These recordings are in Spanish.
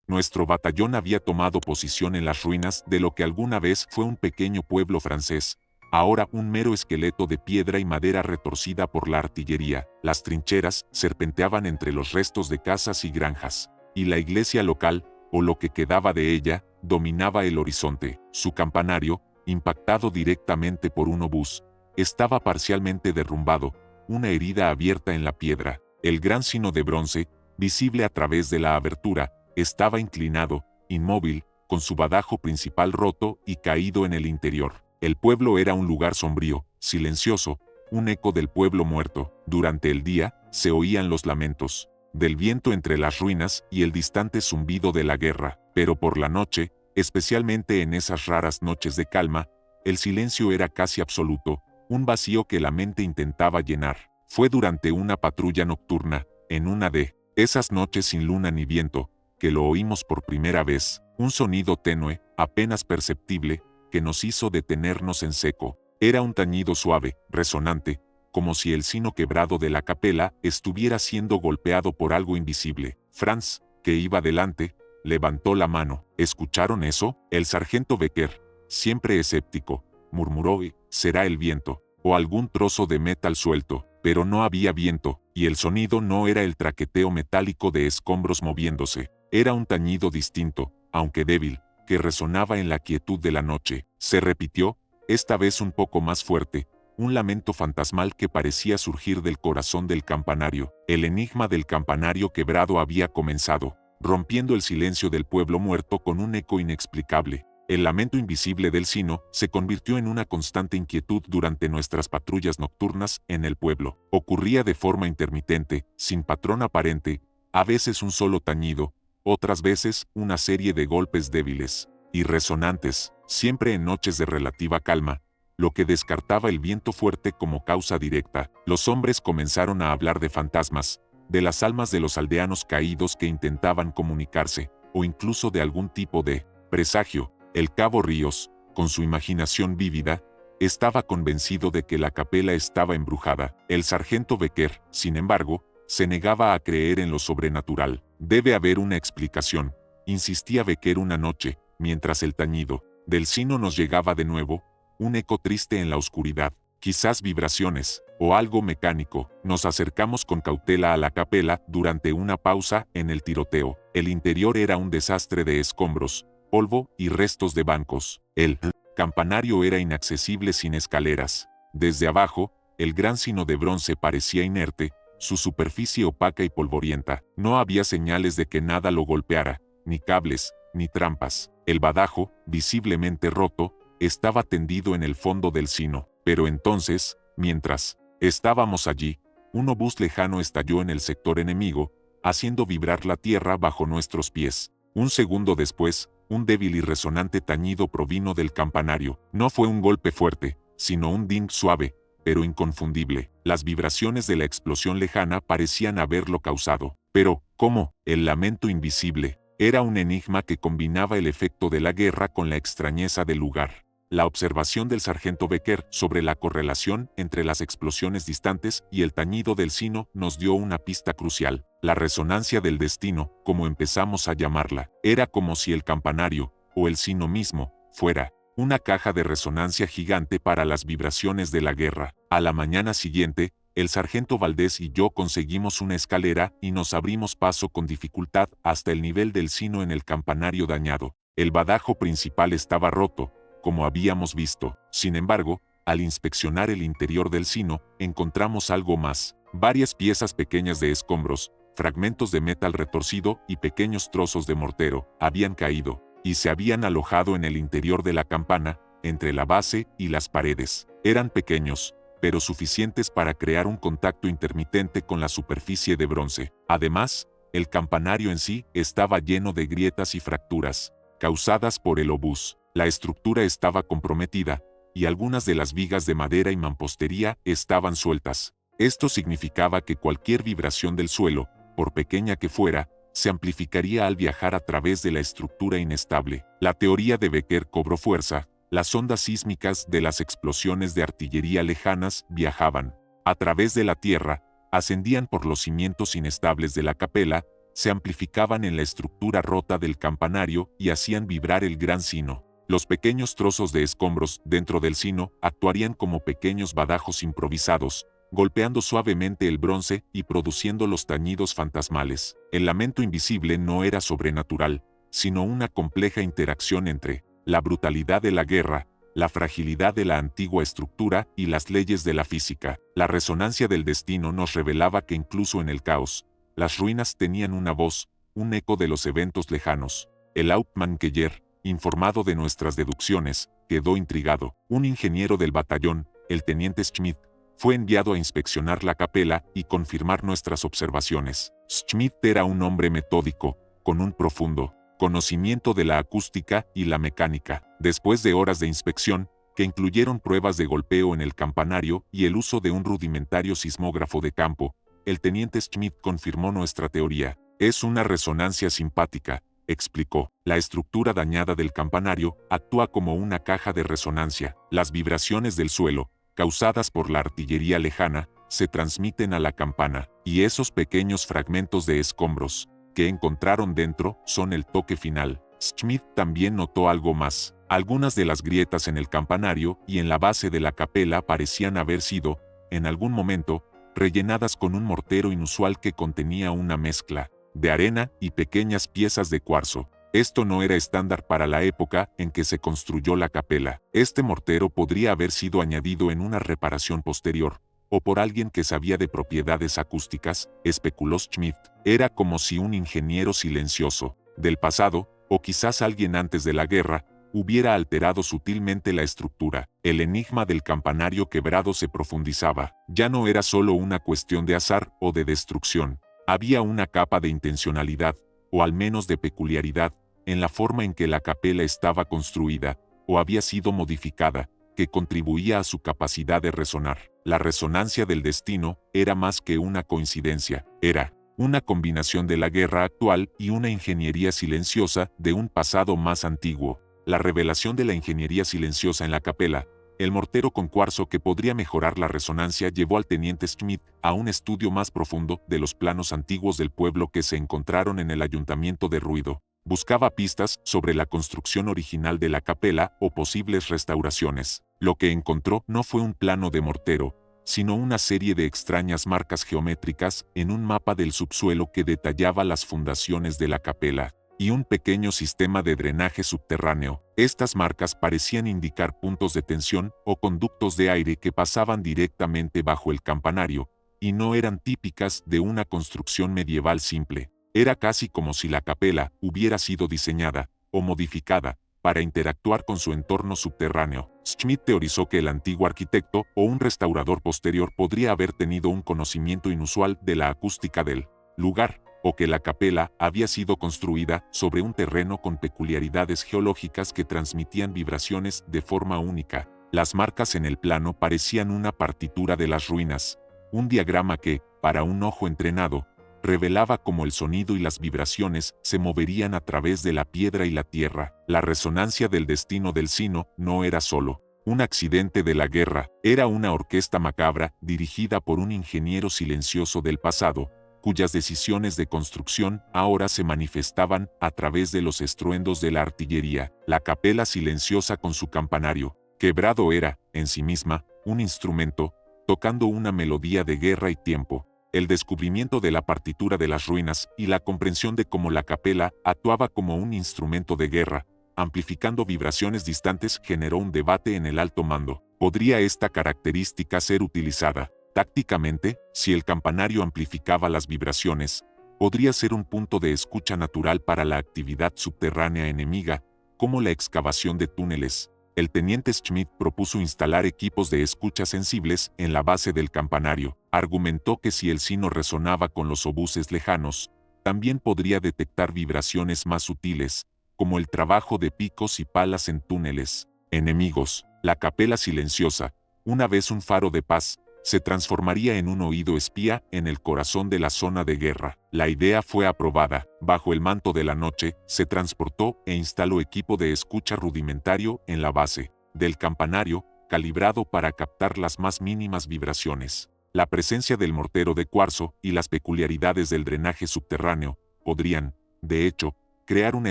Nuestro batallón había tomado posición en las ruinas de lo que alguna vez fue un pequeño pueblo francés, ahora un mero esqueleto de piedra y madera retorcida por la artillería. Las trincheras serpenteaban entre los restos de casas y granjas, y la iglesia local, o lo que quedaba de ella, dominaba el horizonte. Su campanario, impactado directamente por un obús, estaba parcialmente derrumbado, una herida abierta en la piedra. El gran sino de bronce, visible a través de la abertura, estaba inclinado, inmóvil, con su badajo principal roto y caído en el interior. El pueblo era un lugar sombrío, silencioso, un eco del pueblo muerto. Durante el día, se oían los lamentos del viento entre las ruinas y el distante zumbido de la guerra, pero por la noche, especialmente en esas raras noches de calma, el silencio era casi absoluto, un vacío que la mente intentaba llenar. Fue durante una patrulla nocturna, en una de esas noches sin luna ni viento, que lo oímos por primera vez, un sonido tenue, apenas perceptible, que nos hizo detenernos en seco. Era un tañido suave, resonante, como si el sino quebrado de la capela estuviera siendo golpeado por algo invisible. Franz, que iba delante, levantó la mano. ¿Escucharon eso? El sargento Becker, siempre escéptico, murmuró: «Será el viento, o algún trozo de metal suelto». Pero no había viento, y el sonido no era el traqueteo metálico de escombros moviéndose. Era un tañido distinto, aunque débil, que resonaba en la quietud de la noche. Se repitió, esta vez un poco más fuerte, un lamento fantasmal que parecía surgir del corazón del campanario. El enigma del campanario quebrado había comenzado, rompiendo el silencio del pueblo muerto con un eco inexplicable. El lamento invisible del sino se convirtió en una constante inquietud durante nuestras patrullas nocturnas en el pueblo. Ocurría de forma intermitente, sin patrón aparente, a veces un solo tañido, otras veces una serie de golpes débiles y resonantes, siempre en noches de relativa calma, lo que descartaba el viento fuerte como causa directa. Los hombres comenzaron a hablar de fantasmas, de las almas de los aldeanos caídos que intentaban comunicarse, o incluso de algún tipo de presagio. El cabo Ríos, con su imaginación vívida, estaba convencido de que la capela estaba embrujada. El sargento Becker, sin embargo, se negaba a creer en lo sobrenatural. Debe haber una explicación, insistía Becker una noche, mientras el tañido del sino nos llegaba de nuevo, un eco triste en la oscuridad, quizás vibraciones, o algo mecánico. Nos acercamos con cautela a la capela durante una pausa en el tiroteo. El interior era un desastre de escombros, polvo y restos de bancos. El campanario era inaccesible sin escaleras. Desde abajo, el gran sino de bronce parecía inerte, su superficie opaca y polvorienta. No había señales de que nada lo golpeara, ni cables, ni trampas. El badajo, visiblemente roto, estaba tendido en el fondo del sino. Pero entonces, mientras estábamos allí, un obús lejano estalló en el sector enemigo, haciendo vibrar la tierra bajo nuestros pies. Un segundo después, un débil y resonante tañido provino del campanario. No fue un golpe fuerte, sino un ding suave, pero inconfundible. Las vibraciones de la explosión lejana parecían haberlo causado. Pero, ¿cómo? El lamento invisible. Era un enigma que combinaba el efecto de la guerra con la extrañeza del lugar. La observación del sargento Becker sobre la correlación entre las explosiones distantes y el tañido del sino nos dio una pista crucial. La resonancia del destino, como empezamos a llamarla, era como si el campanario, o el sino mismo, fuera una caja de resonancia gigante para las vibraciones de la guerra. A la mañana siguiente, el sargento Valdés y yo conseguimos una escalera y nos abrimos paso con dificultad hasta el nivel del sino en el campanario dañado. El badajo principal estaba roto, como habíamos visto. Sin embargo, al inspeccionar el interior del sino, encontramos algo más. Varias piezas pequeñas de escombros, fragmentos de metal retorcido y pequeños trozos de mortero habían caído, y se habían alojado en el interior de la campana, entre la base y las paredes. Eran pequeños, pero suficientes para crear un contacto intermitente con la superficie de bronce. Además, el campanario en sí estaba lleno de grietas y fracturas, causadas por el obús. La estructura estaba comprometida, y algunas de las vigas de madera y mampostería estaban sueltas. Esto significaba que cualquier vibración del suelo, por pequeña que fuera, se amplificaría al viajar a través de la estructura inestable. La teoría de Becker cobró fuerza. Las ondas sísmicas de las explosiones de artillería lejanas viajaban a través de la tierra, ascendían por los cimientos inestables de la capela, se amplificaban en la estructura rota del campanario y hacían vibrar el gran sino. Los pequeños trozos de escombros dentro del sino actuarían como pequeños badajos improvisados, golpeando suavemente el bronce y produciendo los tañidos fantasmales. El lamento invisible no era sobrenatural, sino una compleja interacción entre la brutalidad de la guerra, la fragilidad de la antigua estructura y las leyes de la física. La resonancia del destino nos revelaba que incluso en el caos, las ruinas tenían una voz, un eco de los eventos lejanos. El Hauptmann Keller, informado de nuestras deducciones, quedó intrigado. Un ingeniero del batallón, el teniente Schmidt, fue enviado a inspeccionar la capela y confirmar nuestras observaciones. Schmidt era un hombre metódico, con un profundo conocimiento de la acústica y la mecánica. Después de horas de inspección, que incluyeron pruebas de golpeo en el campanario y el uso de un rudimentario sismógrafo de campo, el teniente Schmidt confirmó nuestra teoría. Es una resonancia simpática, explicó. La estructura dañada del campanario actúa como una caja de resonancia. Las vibraciones del suelo, causadas por la artillería lejana, se transmiten a la campana, y esos pequeños fragmentos de escombros que encontraron dentro son el toque final. Schmidt también notó algo más. Algunas de las grietas en el campanario y en la base de la capela parecían haber sido, en algún momento, rellenadas con un mortero inusual que contenía una mezcla de arena y pequeñas piezas de cuarzo. Esto no era estándar para la época en que se construyó la capela. Este mortero podría haber sido añadido en una reparación posterior, o por alguien que sabía de propiedades acústicas, especuló Schmidt. Era como si un ingeniero silencioso, del pasado, o quizás alguien antes de la guerra, hubiera alterado sutilmente la estructura. El enigma del campanario quebrado se profundizaba. Ya no era solo una cuestión de azar o de destrucción. Había una capa de intencionalidad, o al menos de peculiaridad, en la forma en que la capela estaba construida, o había sido modificada, que contribuía a su capacidad de resonar. La resonancia del destino era más que una coincidencia, era una combinación de la guerra actual y una ingeniería silenciosa de un pasado más antiguo. La revelación de la ingeniería silenciosa en la capela, el mortero con cuarzo que podría mejorar la resonancia, llevó al teniente Schmidt a un estudio más profundo de los planos antiguos del pueblo que se encontraron en el ayuntamiento de Ruido. Buscaba pistas sobre la construcción original de la capela o posibles restauraciones. Lo que encontró no fue un plano de mortero, sino una serie de extrañas marcas geométricas en un mapa del subsuelo que detallaba las fundaciones de la capela, y un pequeño sistema de drenaje subterráneo. Estas marcas parecían indicar puntos de tensión o conductos de aire que pasaban directamente bajo el campanario, y no eran típicas de una construcción medieval simple. Era casi como si la capela hubiera sido diseñada, o modificada, para interactuar con su entorno subterráneo. Schmidt teorizó que el antiguo arquitecto o un restaurador posterior podría haber tenido un conocimiento inusual de la acústica del lugar, o que la capela había sido construida sobre un terreno con peculiaridades geológicas que transmitían vibraciones de forma única. Las marcas en el plano parecían una partitura de las ruinas, un diagrama que, para un ojo entrenado, revelaba cómo el sonido y las vibraciones se moverían a través de la piedra y la tierra. La resonancia del destino del sino no era solo un accidente de la guerra, era una orquesta macabra dirigida por un ingeniero silencioso del pasado, cuyas decisiones de construcción ahora se manifestaban a través de los estruendos de la artillería. La capela silenciosa con su campanario quebrado era, en sí misma, un instrumento, tocando una melodía de guerra y tiempo. El descubrimiento de la partitura de las ruinas y la comprensión de cómo la capela actuaba como un instrumento de guerra, amplificando vibraciones distantes, generó un debate en el alto mando. ¿Podría esta característica ser utilizada tácticamente? Si el campanario amplificaba las vibraciones, podría ser un punto de escucha natural para la actividad subterránea enemiga, como la excavación de túneles. El teniente Schmidt propuso instalar equipos de escucha sensibles en la base del campanario. Argumentó que si el sino resonaba con los obuses lejanos, también podría detectar vibraciones más sutiles, como el trabajo de picos y palas en túneles enemigos. La capela silenciosa, una vez un faro de paz, se transformaría en un oído espía en el corazón de la zona de guerra. La idea fue aprobada. Bajo el manto de la noche, se transportó e instaló equipo de escucha rudimentario en la base del campanario, calibrado para captar las más mínimas vibraciones. La presencia del mortero de cuarzo y las peculiaridades del drenaje subterráneo podrían, de hecho, crear una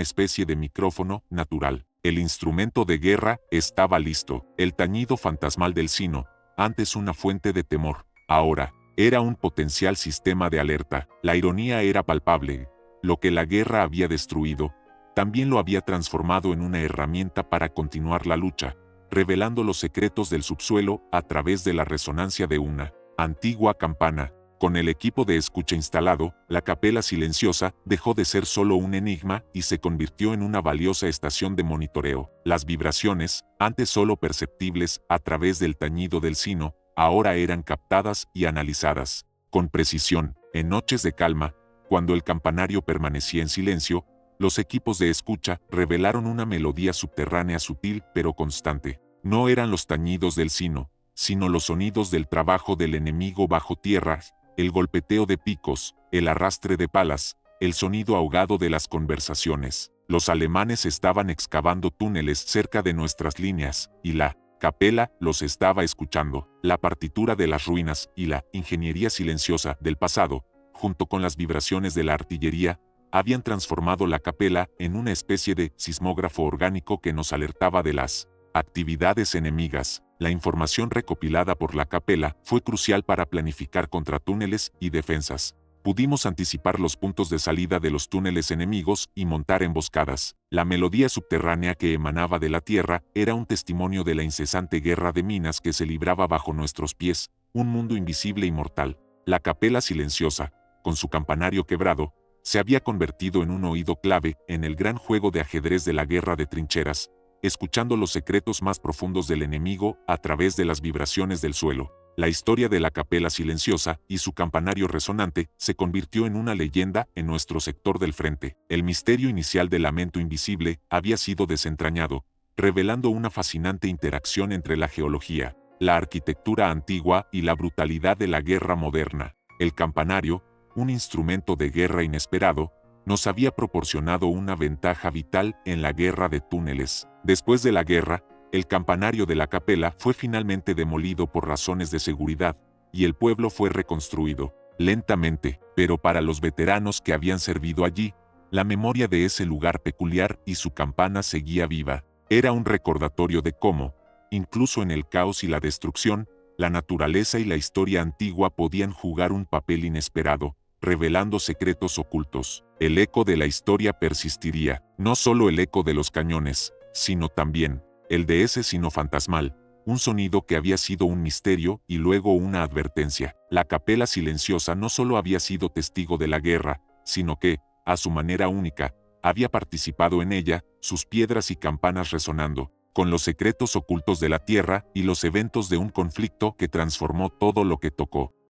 especie de micrófono natural. El instrumento de guerra estaba listo. El tañido fantasmal del sino, antes una fuente de temor, ahora era un potencial sistema de alerta. La ironía era palpable. Lo que la guerra había destruido, también lo había transformado en una herramienta para continuar la lucha, revelando los secretos del subsuelo a través de la resonancia de una antigua campana. Con el equipo de escucha instalado, la capela silenciosa dejó de ser solo un enigma y se convirtió en una valiosa estación de monitoreo. Las vibraciones, antes solo perceptibles a través del tañido del sino, ahora eran captadas y analizadas con precisión. En noches de calma, cuando el campanario permanecía en silencio, los equipos de escucha revelaron una melodía subterránea sutil pero constante. No eran los tañidos del sino, sino los sonidos del trabajo del enemigo bajo tierra, el golpeteo de picos, el arrastre de palas, el sonido ahogado de las conversaciones. Los alemanes estaban excavando túneles cerca de nuestras líneas, y la capela los estaba escuchando. La partitura de las ruinas y la ingeniería silenciosa del pasado, junto con las vibraciones de la artillería, habían transformado la capela en una especie de sismógrafo orgánico que nos alertaba de las actividades enemigas. La información recopilada por la capela fue crucial para planificar contratúneles y defensas. Pudimos anticipar los puntos de salida de los túneles enemigos y montar emboscadas. La melodía subterránea que emanaba de la tierra era un testimonio de la incesante guerra de minas que se libraba bajo nuestros pies, un mundo invisible y mortal. La capela silenciosa, con su campanario quebrado, se había convertido en un oído clave en el gran juego de ajedrez de la guerra de trincheras, escuchando los secretos más profundos del enemigo a través de las vibraciones del suelo. La historia de la capela silenciosa y su campanario resonante se convirtió en una leyenda en nuestro sector del frente. El misterio inicial del lamento invisible había sido desentrañado, revelando una fascinante interacción entre la geología, la arquitectura antigua y la brutalidad de la guerra moderna. El campanario, un instrumento de guerra inesperado, nos había proporcionado una ventaja vital en la guerra de túneles. Después de la guerra, el campanario de la capela fue finalmente demolido por razones de seguridad, y el pueblo fue reconstruido, lentamente, pero para los veteranos que habían servido allí, la memoria de ese lugar peculiar y su campana seguía viva. Era un recordatorio de cómo, incluso en el caos y la destrucción, la naturaleza y la historia antigua podían jugar un papel inesperado, revelando secretos ocultos. El eco de la historia persistiría, no solo el eco de los cañones, sino también el de ese sino fantasmal, un sonido que había sido un misterio y luego una advertencia. La capela silenciosa no solo había sido testigo de la guerra, sino que, a su manera única, había participado en ella, sus piedras y campanas resonando, con los secretos ocultos de la tierra y los eventos de un conflicto que transformó todo lo que tocó.